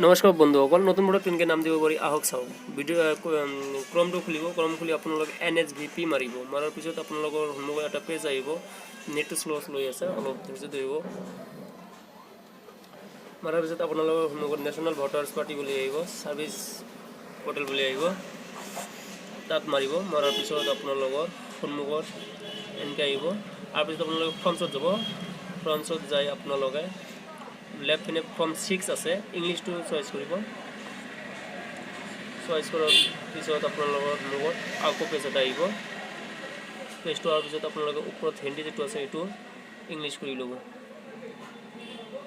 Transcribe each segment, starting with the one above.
নমস্কাৰ বন্ধুসকল, নতুন ভিডিঅ'ত কেনেকৈ নাম দিব পাৰি আহক চাওঁ। ক্ৰমটো খুলিব, ক্ৰম খুলি আপোনালোকে NHVP মাৰিব। মাৰাৰ পিছত আপোনালোকৰ সন্মুখত এটা পেজ আহিব। নেটটো শ্ল' লৈ আছে, অলপ ধৈৰ্য ধৰিব। মাৰাৰ পিছত আপোনালোকৰ সন্মুখত নেশ্যনেল ভোটাৰ্ছ পাৰ্টি বুলি আহিব, ছাৰ্ভিচ পৰ্টেল বুলি আহিব, তাত মাৰিব। মাৰাৰ পিছত আপোনালোকৰ সন্মুখত এনেকৈ আহিব। তাৰপিছত আপোনালোকে ফৰ্মছত যাব। ফৰ্মছত যাই আপোনালোকে লেফ্ট পিনে ফৰ্ম 6 আছে, ইংলিছটো চইচ কৰিব। চইচ কৰাৰ পিছত আপোনালোকৰ লগত আকৌ পেজ এটা আহিব। পেজটো অহাৰ পিছত আপোনালোকে ওপৰত হিন্দী যিটো আছে সেইটো ইংলিছ কৰি ল'ব।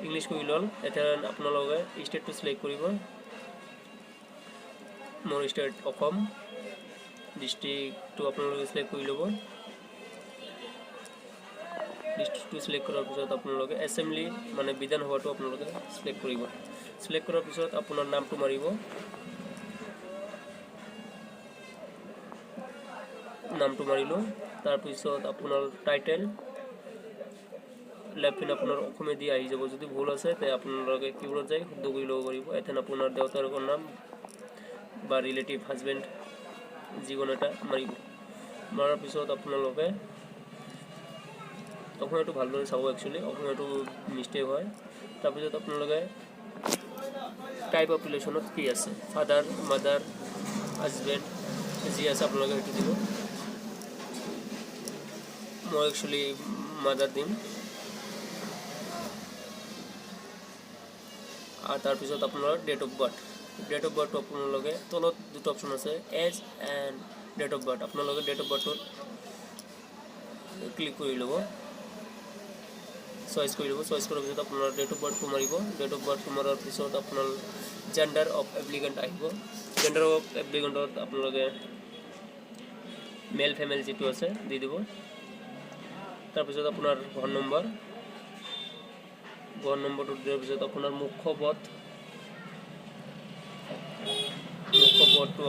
ইংলিছ কৰি ল'ল। এতিয়া আপোনালোকে ষ্টেটটো চিলেক্ট কৰিব। মোৰ ষ্টেট অসম। ডিষ্ট্ৰিক্টটো আপোনালোকে চিলেক্ট কৰি ল'ব। ডিষ্ট্ৰিক্টটো চিলেক্ট কৰাৰ পিছত আপোনালোকে এছেম্বলি মানে বিধানসভাটো আপোনালোকে চিলেক্ট কৰিব। চিলেক্ট কৰাৰ পিছত আপোনাৰ নামটো মাৰিব। নামটো মাৰিলোঁ। তাৰপিছত আপোনাৰ টাইটেল লেফ্ট পিনে আপোনাৰ অসমীয়া দি আহি যাব। যদি ভুল আছে তে আপোনালোকে কিবোৰ্ডত যাই শুদ্ধ কৰি ল'ব পাৰিব। এতিয়া আপোনাৰ দেউতাৰ নাম বা ৰিলেটিভ হাজবেণ্ড যিকোনো এটা মাৰিব। মাৰাৰ পিছত আপোনালোকে অসমীয়াটো ভালদৰে চাব। একচুৱেলি অসমীয়াটো মিষ্টেক হয়। তাৰপিছত আপোনালোকে টাইপ অফ ৰিলেশ্যনত কি আছে, ফাদাৰ, মাদাৰ, হাজবেণ্ড যি আছে আপোনালোকে সেইটো দিব। মই একচুৱেলি মাদাৰ দিম। আৰু তাৰপিছত আপোনাৰ date of birth. Date of বাৰ্থটো আপোনালোকে তলত দুটা অপশ্যন আছে, age and date of birth. আপোনালোকে ডেট অফ বাৰ্থটোত ক্লিক কৰি ল'ব, চইচ কৰি ল'ব। চইচ কৰাৰ পিছত আপোনাৰ ডেট অফ বাৰ্থটো মাৰিব। ডেট অফ বাৰ্থটো মাৰাৰ পিছত আপোনাৰ জেণ্ডাৰ অফ এপ্লিকেণ্ট আহিব। জেণ্ডাৰ অফ এপ্লিকেণ্টত আপোনালোকে মেল ফিমেল যিটো আছে দি দিব। তাৰপিছত আপোনাৰ ফোন নম্বৰটো দিয়াৰ পিছত আপোনাৰ মুখ্য পদটো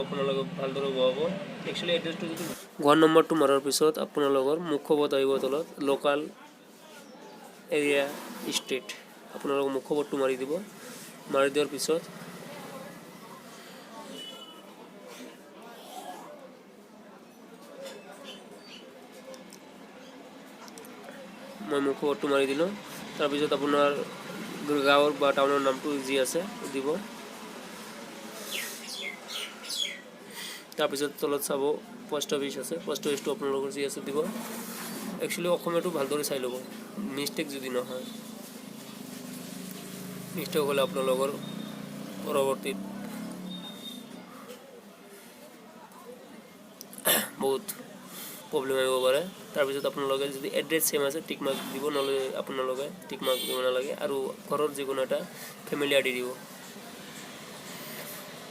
আপোনালোকে ভালদৰে বহাব। একচুৱেলি এড্ৰেছটো যদি ঘৰ নম্বৰটো মাৰাৰ পিছত আপোনালোকৰ মুখ্য পদ আহিব তলত, লোকেল এৰিয়া ষ্টেট। আপোনালোকৰ মুখ্য পদটো মাৰি দিব। মাৰি দিয়াৰ পিছত মই মুখ্য পদটো মাৰি দিলোঁ। তাৰপিছত আপোনাৰ গাঁৱৰ বা টাউনৰ নামটো যি আছে দিব। তাৰপিছত তলত চাব পোষ্ট অফিচ আছে, পোষ্ট অফিচটো আপোনালোকৰ যি আছে দিব। একচুৱেলি অসমীয়াটো ভালদৰে চাই ল'ব, মিষ্টেক যদি নহয়। মিষ্টেক হ'লে আপোনালোকৰ পৰৱৰ্তীত বহুত প্ৰব্লেম আহিব পাৰে। তাৰপিছত আপোনালোকে যদি এড্ৰেছ ছেম আছে টিক মাৰ্ক দিব, নহ'লে আপোনালোকে টিক মাৰ্ক দিব নালাগে। আৰু ঘৰৰ যিকোনো এটা ফেমিলি আই ডি দিব।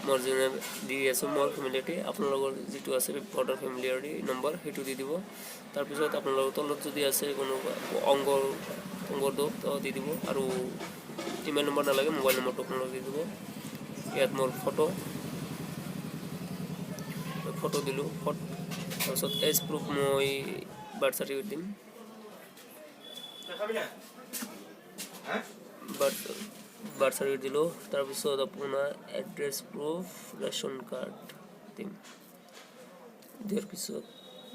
মোৰ যেনে দি আছোঁ মোৰ ফেমিলি আই ডি, আপোনালোকৰ যিটো আছে ভোটাৰ ফেমিলি আই ডি নম্বৰ সেইটো দি দিব। তাৰপিছত আপোনালোকৰ তলত যদি আছে কোনোবা অংগৰ দি দিব। আৰু ইমেইল নম্বৰ নালাগে, মোবাইল নম্বৰটো আপোনালোকে দি দিব। ইয়াত মোৰ ফটো দিলোঁ। তাৰপিছত এজ প্ৰুফ মই বাৰ্থ চাৰ্টিফিকেট দিম। বাৰ্থ চাৰ্টিফিকেট দিলোঁ। তাৰপিছত আপোনাৰ এড্ৰেছ প্ৰুফ ৰেচন কাৰ্ড দিম। দিয়াৰ পিছত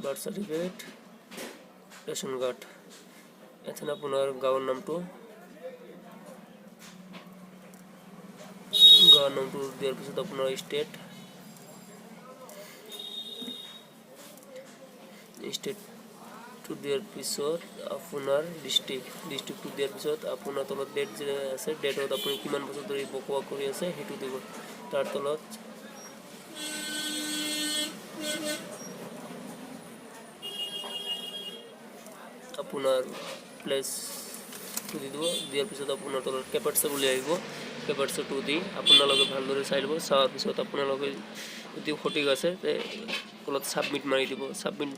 বাৰ্থ চাৰ্টিফিকেট ৰেচন কাৰ্ড। এতিয়া আপোনাৰ গাঁৱৰ নামটো দিয়াৰ পিছত আপোনাৰ ষ্টেটটো দিয়াৰ পিছত আপোনাৰ ডিষ্ট্ৰিক্টটো দিয়াৰ পিছত আপোনাৰ তলত ডেট যে আছে, ডেটত আপুনি কিমান বছৰ ধৰি বসবাস কৰি আছে সেইটো দিব। তাৰ তলত আপোনাৰ প্লেচটো দি দিব। দিয়াৰ পিছত আপোনাৰ তলত কেপচাৰ বুলি আহিব, কেপচাৰটো দি আপোনালোকে ভালদৰে চাই ল'ব। চোৱাৰ পিছত আপোনালোকে যদি সঠিক আছে তে তলত ছাবমিট মাৰি দিব। ছাবমিট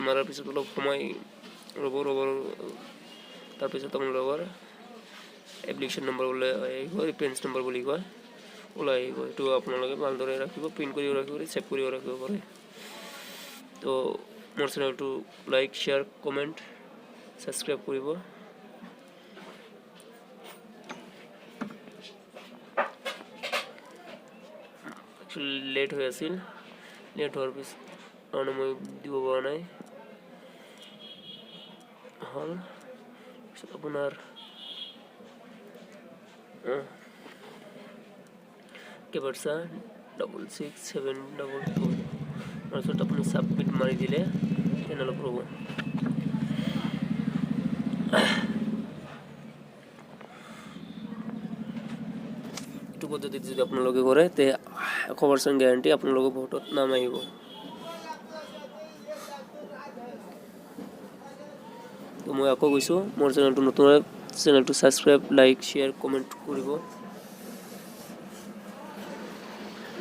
মাৰাৰ পিছত অলপ সময় ৰ'ব। তাৰপিছত আপোনালোকৰ এপ্লিকেশ্যন নম্বৰ ওলাই আহিব, ৰেফাৰেঞ্চ নম্বৰ বুলি কয়, ওলাই আহিব। এইটো আপোনালোকে ভালদৰে ৰাখিব, প্ৰিণ্ট কৰিও ৰাখিব পাৰে, ছেভ কৰিও ৰাখিব পাৰে। তো মোৰ চেনেলটো লাইক, শ্বেয়াৰ, কমেণ্ট, ছাবস্ক্ৰাইব কৰিব। একটু লেট হৈ আছিল লেট হোৱাৰ পিছত কাৰণে মই দিব পৰা নাই হ'ল পিছত আপোনাৰ কেপচা 66722 তাৰপিছত আপুনি সাবমিট মাৰি দিলে তেনেহ'লে হ'ব এইটো পদ্ধতিত যদি আপোনালোকে কৰে তে 100% গ্যাৰান্টি আপোনালোকৰ ভোটত নাম আহিব তো মই আকৌ কৈছোঁ মোৰ চেনেলটো নতুন চেনেলটো সাবস্ক্ৰাইব লাইক শ্বেয়াৰ কমেণ্ট কৰিব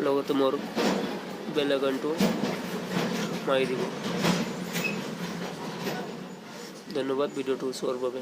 লগতে মোৰ বেল আইকনটো মাৰি দিব ধন্যবাদ ভিডিঅ'টো চোৱাৰ বাবে